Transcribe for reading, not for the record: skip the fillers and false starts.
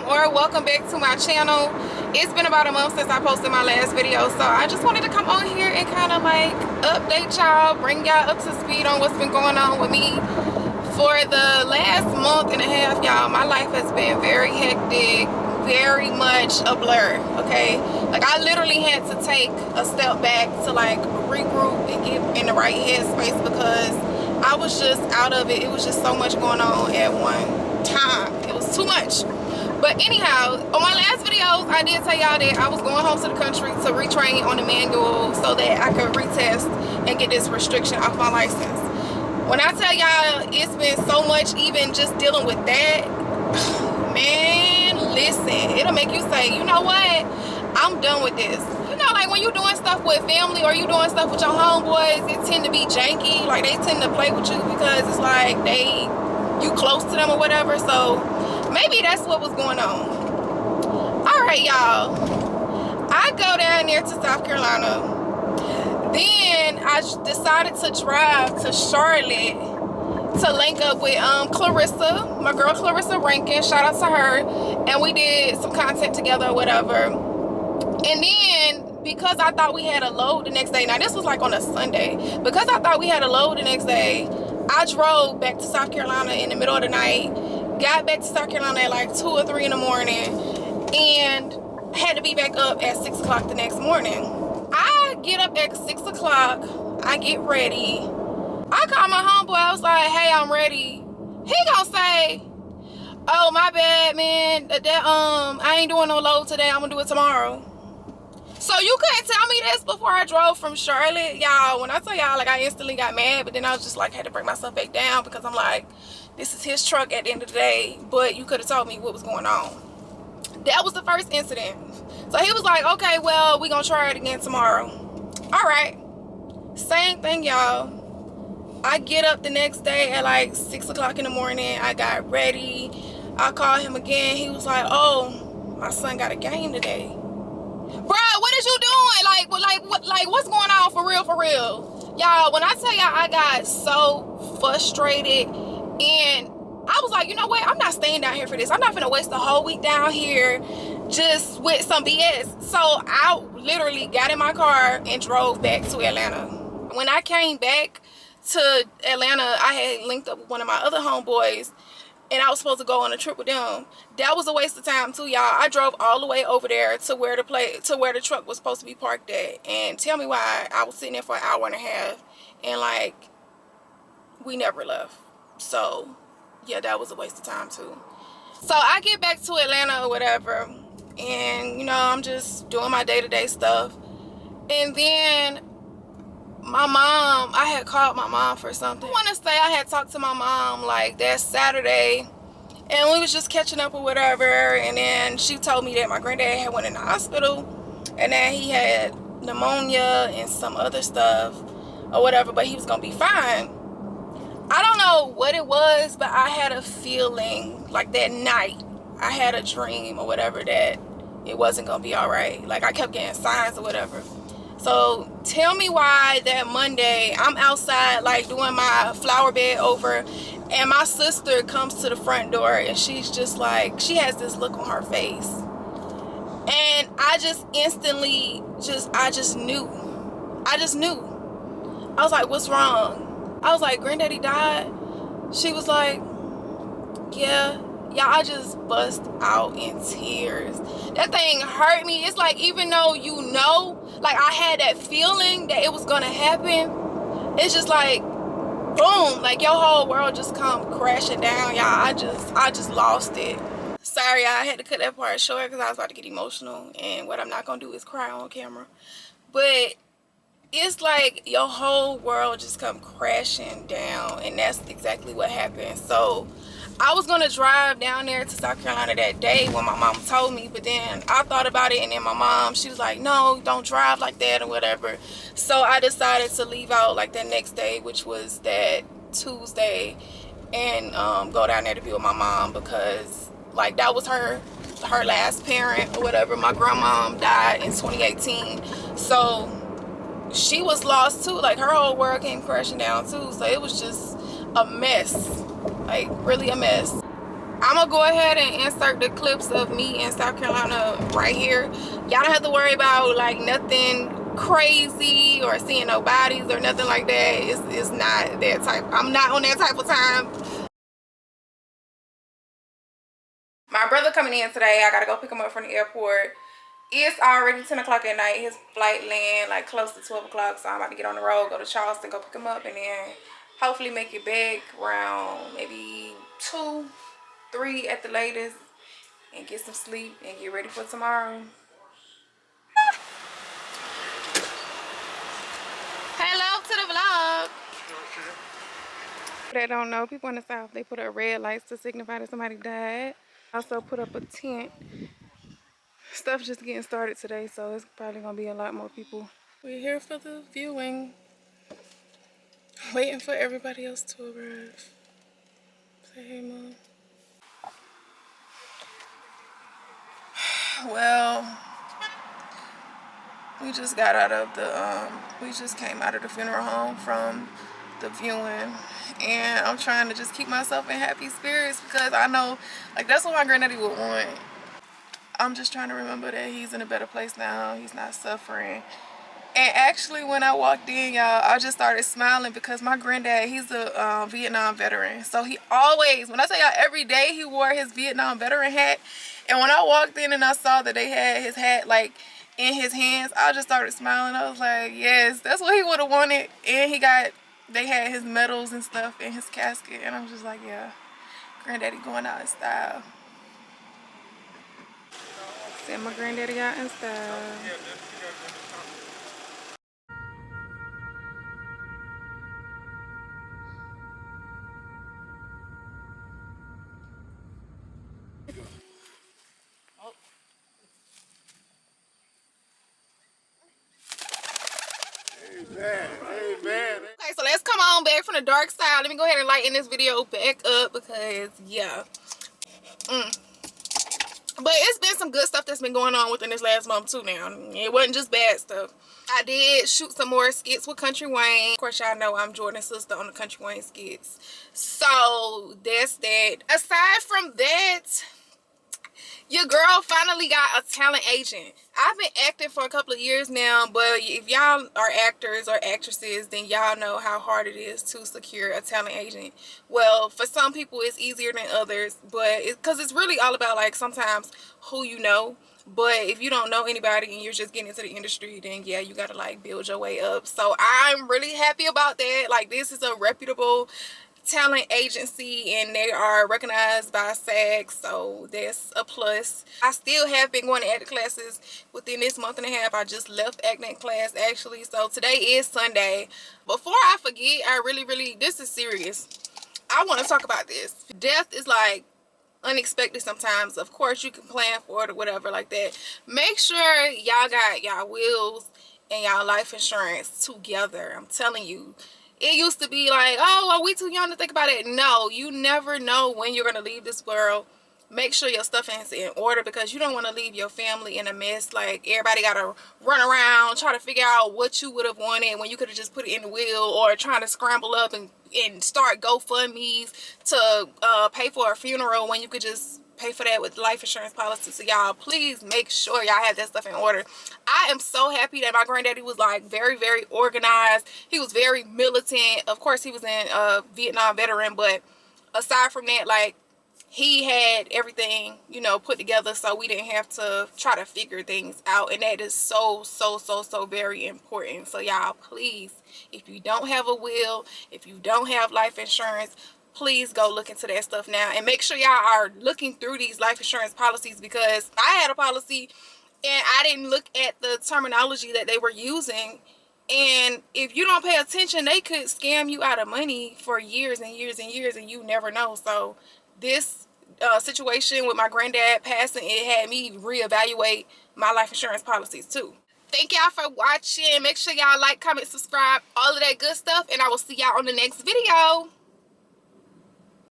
or welcome back to my channel. It's been about a month since I posted my last video, so I just wanted to come on here and kind of like update y'all, bring y'all up to speed on what's been going on with me. For the last month and a half, y'all, my life has been very hectic, very much a blur, okay? Like, I literally had to take a step back to like regroup and get in the right headspace because I was just out of it. It was just so much going on at one time. It was too much. But anyhow, on my last videos, I did tell y'all that I was going home to the country to retrain on the manual so that I could retest and get this restriction off my license. When I tell y'all it's been so much even just dealing with that, man, listen, it'll make you say, you know what, I'm done with this. You know, like when you doing stuff with family or you doing stuff with your homeboys, it tend to be janky. Like, they tend to play with you because it's like you close to them or whatever. So maybe that's what was going on. All right, y'all, I go down there to South Carolina. Then I decided to drive to Charlotte to link up with Clarissa, my girl Clarissa Rankin. Shout out to her. And we did some content together or whatever. And then because I thought we had a load the next day, now this was like on a Sunday, because I thought we had a load the next day, I drove back to South Carolina in the middle of the night, got back to South Carolina at like 2 or 3 in the morning, and had to be back up at 6 o'clock the next morning. I get up at 6 o'clock, I get ready, I call my homeboy, I was like, hey, I'm ready. He gonna say, oh, my bad, man, I ain't doing no load today, I'm gonna do it tomorrow. So you couldn't tell me this before I drove from Charlotte? Y'all, when I tell y'all, like, I instantly got mad, but then I was just like, had to bring myself back down because I'm like, this is his truck at the end of the day, but you could have told me what was going on. That was the first incident. So he was like, okay, well, we gonna try it again tomorrow. All right, same thing, y'all. I get up the next day at like 6 o'clock in the morning. I got ready. I called him again. He was like, oh, my son got a game today. Bruh, what is you doing? Like what's going on for real, for real? Y'all, when I tell y'all I got so frustrated, and I was like, you know what? I'm not staying down here for this. I'm not gonna waste the whole week down here just with some BS. So I literally got in my car and drove back to Atlanta. When I came back to Atlanta, I had linked up with one of my other homeboys, and I was supposed to go on a trip with them. That was a waste of time too, y'all. I drove all the way over there to where the truck was supposed to be parked at, and tell me why I was sitting there for an hour and a half, and like, we never left. So yeah, that was a waste of time too. So I get back to Atlanta or whatever, and you know, I'm just doing my day-to-day stuff, and then my mom, I had called my mom for something. I want to say I had talked to my mom like that Saturday, and we was just catching up or whatever, and then she told me that my granddad had went in the hospital and that he had pneumonia and some other stuff or whatever, but he was gonna be fine. I don't know what it was, but I had a feeling like that night I had a dream or whatever that it wasn't gonna be all right. Like, I kept getting signs or whatever. So tell me why that Monday I'm outside like doing my flower bed over, and my sister comes to the front door, and she's just like, she has this look on her face, and I just instantly I just knew. I was like, what's wrong? I was like, granddaddy died? She was like, yeah. Yeah, I just bust out in tears. That thing hurt me. It's like, even though you know, like, I had that feeling that it was gonna happen, it's just like, boom, like your whole world just come crashing down, y'all. I just lost it. Sorry, I had to cut that part short because I was about to get emotional, and what I'm not gonna do is cry on camera. But it's like your whole world just come crashing down, and that's exactly what happened. So I was gonna drive down there to South Carolina that day when my mom told me, but then I thought about it, and then my mom, she was like, no, don't drive like that or whatever. So I decided to leave out like that next day, which was that Tuesday, and go down there to be with my mom, because like that was her last parent or whatever. My grandmom died in 2018, so she was lost too. Like, her whole world came crashing down too. So it was just a mess, like really a mess. I'm gonna go ahead and insert the clips of me in South Carolina right here. Y'all don't have to worry about like nothing crazy or seeing no bodies or nothing like that. It's not that type. I'm not on that type of time. My brother coming in today. I gotta go pick him up from the airport. It's already 10 o'clock at night. His flight land like close to 12 o'clock, so I'm about to get on the road, go to Charleston, go pick him up, and then hopefully make it back around maybe 2, 3 at the latest, and get some sleep and get ready for tomorrow. Hello to the vlog. They don't know, people in the South, they put up red lights to signify that somebody died. Also put up a tent. Stuff just getting started today, so it's probably gonna be a lot more people. We're here for the viewing, waiting for everybody else to arrive. Say hey, Mom. Well, we just got out of the we just came out of the funeral home from the viewing, and I'm trying to just keep myself in happy spirits because I know like that's what my granddaddy would want. I'm just trying to remember that he's in a better place now. He's not suffering. And actually, when I walked in, y'all, I just started smiling because my granddad, he's a Vietnam veteran. So he always, when I tell y'all, every day he wore his Vietnam veteran hat. And when I walked in and I saw that they had his hat like in his hands, I just started smiling. I was like, yes, that's what he would have wanted. And they had his medals and stuff in his casket. And I'm just like, yeah, granddaddy going out in style. Said my granddaddy out in style. Amen. Okay, so let's come on back from the dark side. Let me go ahead and lighten this video back up because, yeah. But it's been some good stuff that's been going on within this last month, too, now. It wasn't just bad stuff. I did shoot some more skits with Country Wayne. Of course, y'all know I'm Jordan's sister on the Country Wayne skits. So, that's that. Aside from that, your girl finally got a talent agent. I've been acting for a couple of years now, but if y'all are actors or actresses, then y'all know how hard it is to secure a talent agent. Well, for some people it's easier than others, but because it's really all about like sometimes who you know. But if you don't know anybody and you're just getting into the industry, then yeah, you gotta like build your way up. So I'm really happy about that. Like, this is a reputable talent agency and they are recognized by SAG, so that's a plus. I still have been going to acting classes within this month and a half. I just left acting class actually, so today is Sunday. Before I forget, I really, this is serious. I want to talk about this. Death is like unexpected sometimes. Of course you can plan for it or whatever like that. Make sure y'all got y'all wills and y'all life insurance together. I'm telling you, it used to be like, oh, are we too young to think about it? No, you never know when you're gonna leave this world. Make sure your stuff is in order because you don't want to leave your family in a mess. Like, everybody gotta run around try to figure out what you would have wanted when you could have just put it in the will, or trying to scramble up and start GoFundMe's to pay for a funeral when you could just pay for that with life insurance policy. So y'all, please make sure y'all have that stuff in order. I am so happy that my granddaddy was like very organized. He was very militant. Of course he was in Vietnam veteran, but aside from that, like, he had everything, you know, put together, so we didn't have to try to figure things out, and that is so very important. So y'all, please, if you don't have a will, if you don't have life insurance, please go look into that stuff now, and make sure y'all are looking through these life insurance policies, because I had a policy and I didn't look at the terminology that they were using, and if you don't pay attention, they could scam you out of money for years and years and years, and you never know. So this situation with my granddad passing, it had me reevaluate my life insurance policies too. Thank y'all for watching. Make sure y'all like, comment, subscribe, all of that good stuff, and I will see y'all on the next video.